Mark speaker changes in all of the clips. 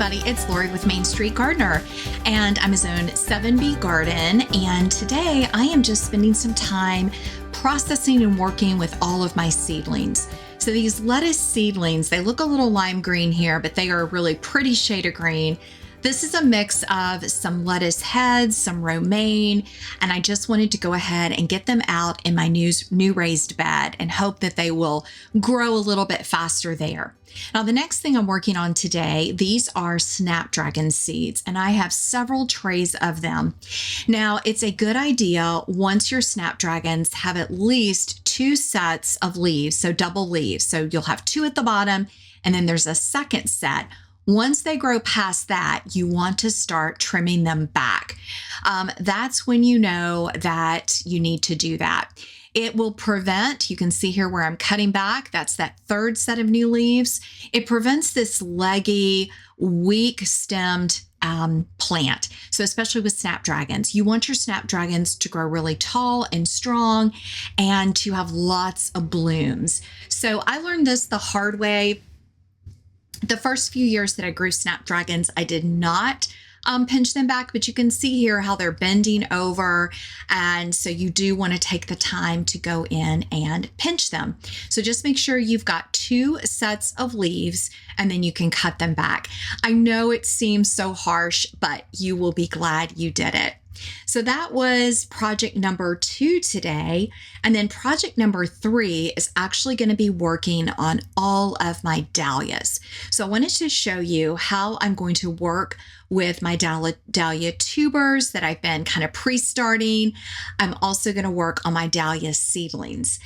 Speaker 1: everybody, it's Lori with Main Street Gardener, and I'm a Zone 7B garden, and today I am just spending some time processing and working with all of my seedlings. So these lettuce seedlings, they look a little lime green here, but they are a really pretty shade of green. This is a mix of some lettuce heads, some romaine, and I just wanted to go ahead and get them out in my new raised bed and hope that they will grow a little bit faster there. Now, the next thing I'm working on today, these are snapdragon seeds, and I have several trays of them. Now, it's a good idea once your snapdragons have at least 2 sets of leaves, so double leaves. So you'll have 2 at the bottom, and then there's a second set. Once they grow past that, you want to start trimming them back. That's when you know that you need to do that. It will prevent, you can see here where I'm cutting back, that's that 3rd set of new leaves. It prevents this leggy, weak-stemmed plant. So especially with snapdragons, you want your snapdragons to grow really tall and strong and to have lots of blooms. So I learned this the hard way. The first few years that I grew snapdragons, I did not pinch them back, but you can see here how they're bending over. And so you do want to take the time to go in and pinch them. So just make sure you've got 2 sets of leaves and then you can cut them back. I know it seems so harsh, but you will be glad you did it. So that was project number 2 today. And then project number 3 is actually going to be working on all of my dahlias. So I wanted to show you how I'm going to work with my dahlia tubers that I've been kind of pre-starting. I'm also going to work on my dahlia seedlings.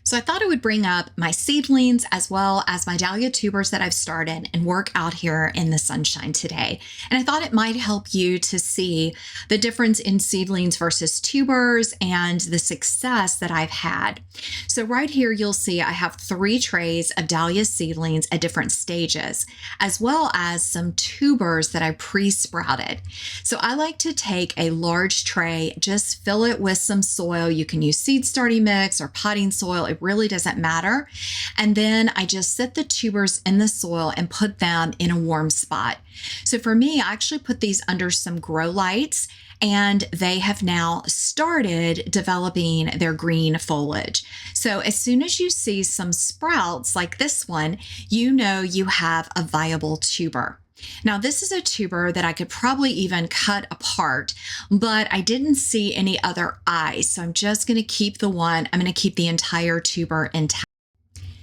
Speaker 1: So I thought I would bring up my seedlings as well as my dahlia tubers that I've started and work out here in the sunshine today. And I thought it might help you to see the difference in seedlings versus tubers and the success that I've had. So right here, you'll see I have 3 trays of dahlia seedlings at different stages, as well as some tubers that I pre-sprouted. So I like to take a large tray, just fill it with some soil. You can use seed starting mix or potting soil. It really doesn't matter. And then I just set the tubers in the soil and put them in a warm spot. So for me, I actually put these under some grow lights, and they have now started developing their green foliage. So as soon as you see some sprouts like this one, you know you have a viable tuber. Now, this is a tuber that I could probably even cut apart, but I didn't see any other eyes. So I'm just going to keep the entire tuber intact.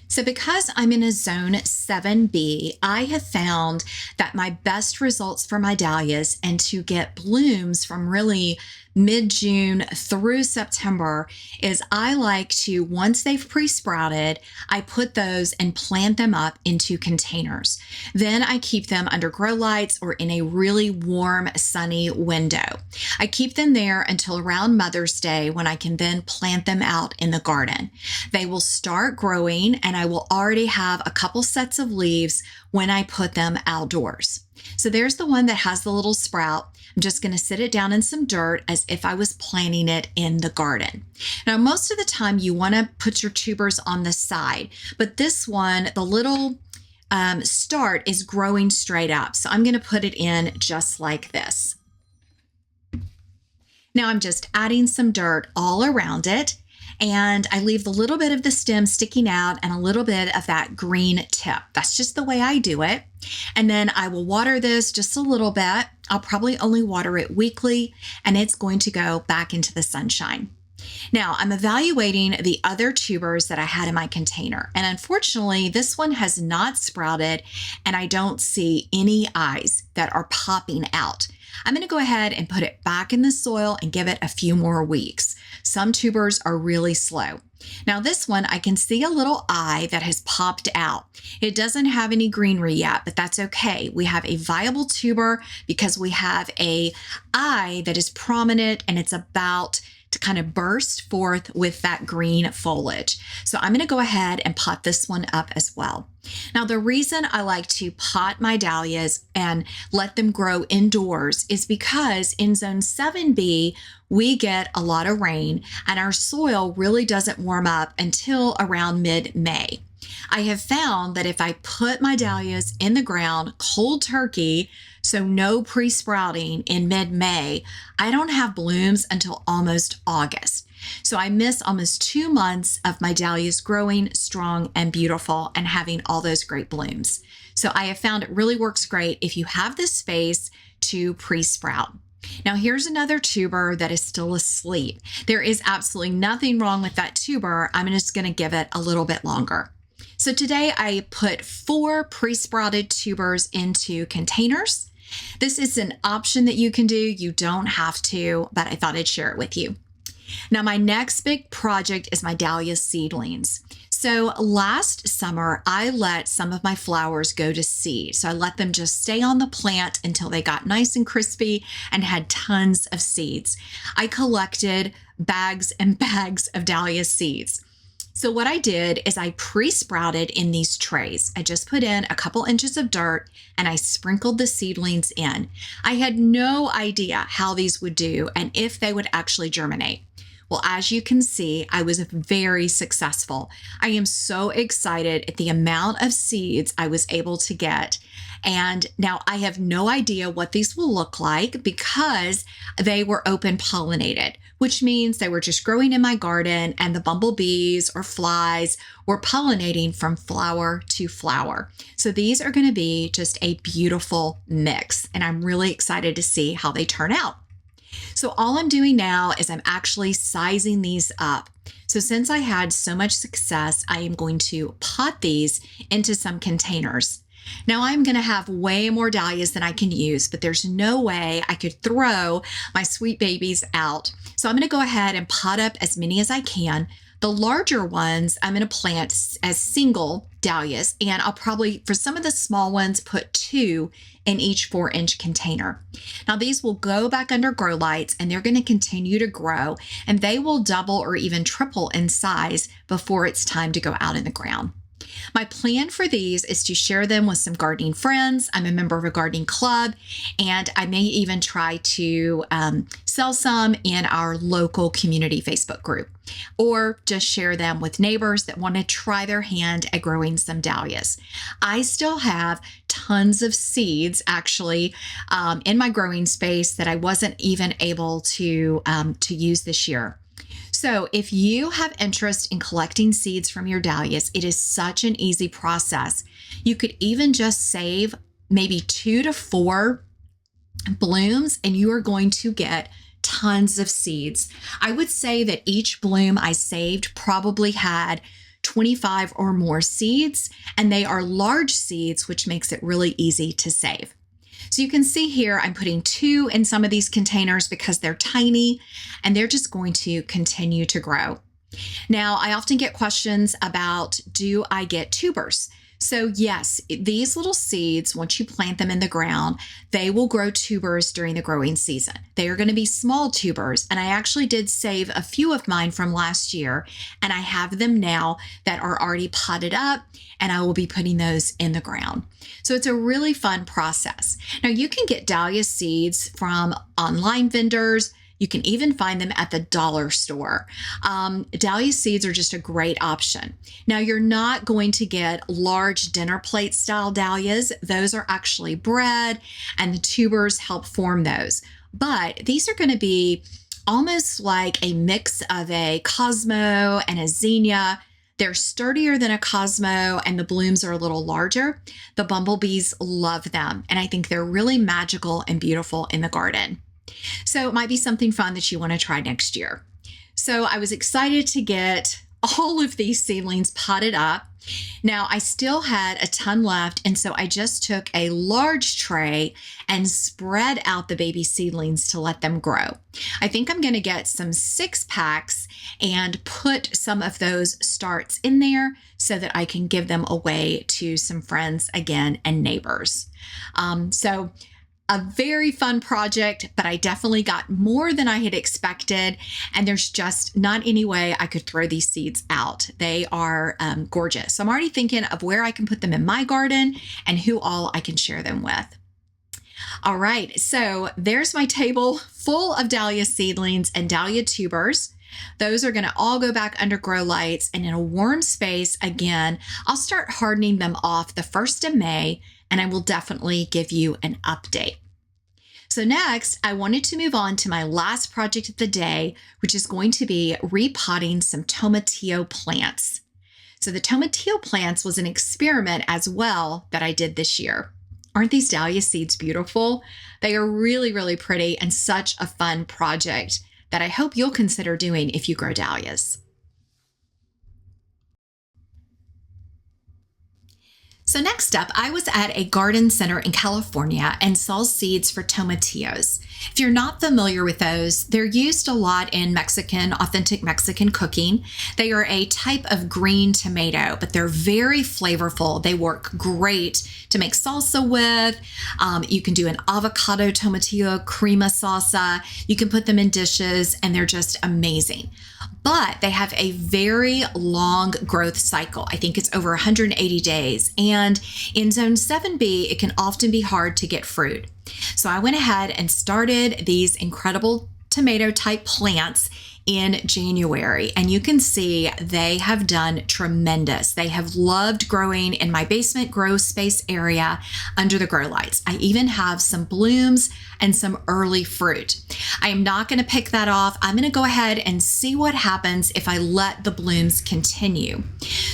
Speaker 1: So because I'm in a zone 7B, I have found that my best results for my dahlias and to get blooms from really mid-June through September is I like to, once they've pre-sprouted, I put those and plant them up into containers. Then I keep them under grow lights or in a really warm, sunny window. I keep them there until around Mother's Day when I can then plant them out in the garden. They will start growing and I will already have a couple sets of leaves when I put them outdoors. So there's the one that has the little sprout. I'm just going to sit it down in some dirt as if I was planting it in the garden. Now, most of the time you want to put your tubers on the side, but this one, the little start is growing straight up. So I'm going to put it in just like this. Now I'm just adding some dirt all around it. And I leave the little bit of the stem sticking out and a little bit of that green tip. That's just the way I do it. And then I will water this just a little bit. I'll probably only water it weekly, and it's going to go back into the sunshine. Now, I'm evaluating the other tubers that I had in my container, and unfortunately, this one has not sprouted, and I don't see any eyes that are popping out. I'm going to go ahead and put it back in the soil and give it a few more weeks. Some tubers are really slow. Now this one, I can see a little eye that has popped out. It doesn't have any greenery yet, but that's okay. We have a viable tuber because we have a eye that is prominent and it's about to kind of burst forth with that green foliage. So I'm going to go ahead and pot this one up as well. Now, the reason I like to pot my dahlias and let them grow indoors is because in zone 7B, we get a lot of rain and our soil really doesn't warm up until around mid-May. I have found that if I put my dahlias in the ground cold turkey, so no pre-sprouting in mid-May, I don't have blooms until almost August. So I miss almost 2 months of my dahlias growing strong and beautiful and having all those great blooms. So I have found it really works great if you have the space to pre-sprout. Now here's another tuber that is still asleep. There is absolutely nothing wrong with that tuber. I'm just going to give it a little bit longer. So today I put 4 pre-sprouted tubers into containers. This is an option that you can do. You don't have to, but I thought I'd share it with you. Now my next big project is my dahlia seedlings. So last summer, I let some of my flowers go to seed. So I let them just stay on the plant until they got nice and crispy and had tons of seeds. I collected bags and bags of dahlia seeds. So what I did is I pre-sprouted in these trays. I just put in a couple inches of dirt and I sprinkled the seedlings in. I had no idea how these would do and if they would actually germinate. Well, as you can see, I was very successful. I am so excited at the amount of seeds I was able to get. And now I have no idea what these will look like because they were open pollinated, which means they were just growing in my garden and the bumblebees or flies were pollinating from flower to flower. So these are going to be just a beautiful mix, and I'm really excited to see how they turn out. So all I'm doing now is I'm actually sizing these up. So since I had so much success, I am going to pot these into some containers. Now I'm going to have way more dahlias than I can use, but there's no way I could throw my sweet babies out. So I'm going to go ahead and pot up as many as I can. The larger ones I'm going to plant as single dahlias, and I'll probably, for some of the small ones, put 2 in each 4-inch container. Now these will go back under grow lights and they're going to continue to grow, and they will double or even triple in size before it's time to go out in the ground. My plan for these is to share them with some gardening friends. I'm a member of a gardening club, and I may even try to sell some in our local community Facebook group, or just share them with neighbors that want to try their hand at growing some dahlias. I still have tons of seeds actually in my growing space that I wasn't even able to use this year. So if you have interest in collecting seeds from your dahlias, it is such an easy process. You could even just save maybe 2 to 4 blooms and you are going to get tons of seeds. I would say that each bloom I saved probably had 25 or more seeds, and they are large seeds, which makes it really easy to save. So you can see here, I'm putting 2 in some of these containers because they're tiny and they're just going to continue to grow. Now, I often get questions about, do I get tubers? So yes, these little seeds, once you plant them in the ground, they will grow tubers during the growing season. They are going to be small tubers, and I actually did save a few of mine from last year, and I have them now that are already potted up, and I will be putting those in the ground. So it's a really fun process. Now you can get dahlia seeds from online vendors. You can even find them at the dollar store. Dahlia seeds are just a great option. Now you're not going to get large dinner plate style dahlias. Those are actually bred and the tubers help form those. But these are going to be almost like a mix of a 𝐂𝐎𝐍𝐿 and a zinnia. They're sturdier than a 𝐂𝐿𝐍 and the blooms are a little larger. The bumblebees love them, and I think they're really magical and beautiful in the garden. So it might be something fun that you want to try next year. So I was excited to get all of these seedlings potted up. Now I still had a ton left, and so I just took a large tray and spread out the baby seedlings to let them grow. I think I'm going to get some 6-packs and put some of those starts in there so that I can give them away to some friends again and neighbors. So a very fun project, but I definitely got more than I had expected. And there's just not any way I could throw these seeds out. They are gorgeous. So I'm already thinking of where I can put them in my garden and who all I can share them with. All right, so there's my table full of dahlia seedlings and dahlia tubers. Those are going to all go back under grow lights, and in a warm space, again, I'll start hardening them off the 1st of May, and I will definitely give you an update. So next, I wanted to move on to my last project of the day, which is going to be repotting some tomatillo plants. So the tomatillo plants was an experiment as well that I did this year. Aren't these dahlia seeds beautiful? They are really, really pretty and such a fun project that I hope you'll consider doing if you grow dahlias. So next up, I was at a garden center in California and saw seeds for tomatillos. If you're not familiar with those, they're used a lot in authentic Mexican cooking. They are a type of green tomato, but they're very flavorful. They work great to make salsa with. You can do an avocado tomatillo crema salsa. You can put them in dishes, and they're just amazing. But they have a very long growth cycle. I think it's over 180 days. And in zone 7B, it can often be hard to get fruit. So I went ahead and started these incredible tomato type plants in January, and you can see they have done tremendous. They have loved growing in my basement grow space area under the grow lights. I even have some blooms and some early fruit. I am not going to pick that off. I'm going to go ahead and see what happens if I let the blooms continue.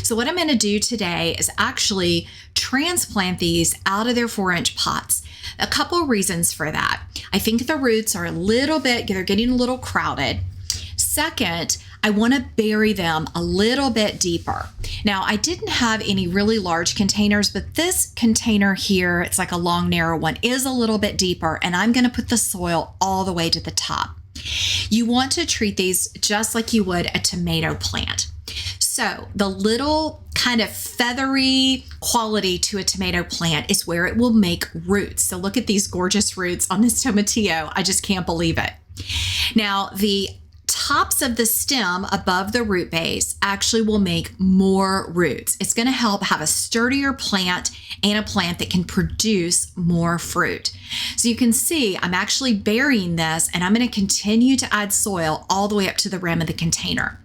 Speaker 1: So what I'm going to do today is actually transplant these out of their 4-inch pots. A couple reasons for that. I think the roots are they're getting a little crowded. Second, I want to bury them a little bit deeper. Now, I didn't have any really large containers, but this container here, it's like a long, narrow one, is a little bit deeper, and I'm going to put the soil all the way to the top. You want to treat these just like you would a tomato plant. So the little kind of feathery quality to a tomato plant is where it will make roots. So look at these gorgeous roots on this tomatillo. I just can't believe it. Now, the tops of the stem above the root base actually will make more roots. It's going to help have a sturdier plant and a plant that can produce more fruit. So you can see I'm actually burying this, and I'm going to continue to add soil all the way up to the rim of the container.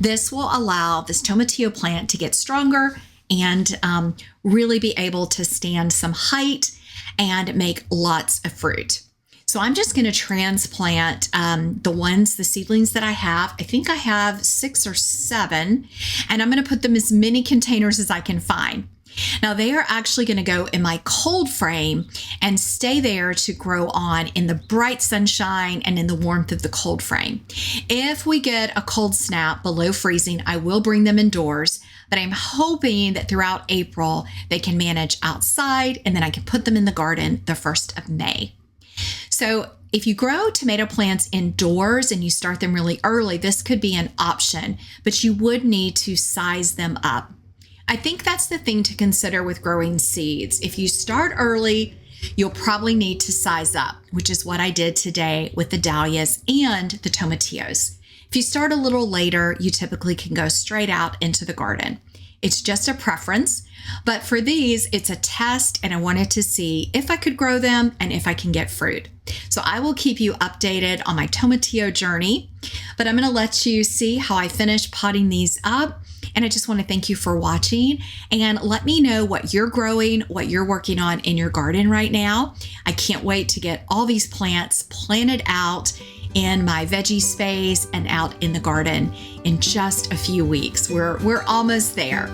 Speaker 1: This will allow this tomatillo plant to get stronger and really be able to stand some height and make lots of fruit. So I'm just going to transplant the seedlings that I have. I think I have 6 or 7, and I'm going to put them as many containers as I can find. Now they are actually going to go in my cold frame and stay there to grow on in the bright sunshine and in the warmth of the cold frame. If we get a cold snap below freezing, I will bring them indoors, but I'm hoping that throughout April they can manage outside, and then I can put them in the garden the 1st of May. So if you grow tomato plants indoors and you start them really early, this could be an option, but you would need to size them up. I think that's the thing to consider with growing seeds. If you start early, you'll probably need to size up, which is what I did today with the dahlias and the tomatillos. If you start a little later, you typically can go straight out into the garden. It's just a preference, but for these, it's a test, and I wanted to see if I could grow them and if I can get fruit. So I will keep you updated on my tomatillo journey, but I'm going to let you see how I finish potting these up. And I just want to thank you for watching, and let me know what you're growing, what you're working on in your garden right now. I can't wait to get all these plants planted out in my veggie space and out in the garden in just a few weeks. We're almost there.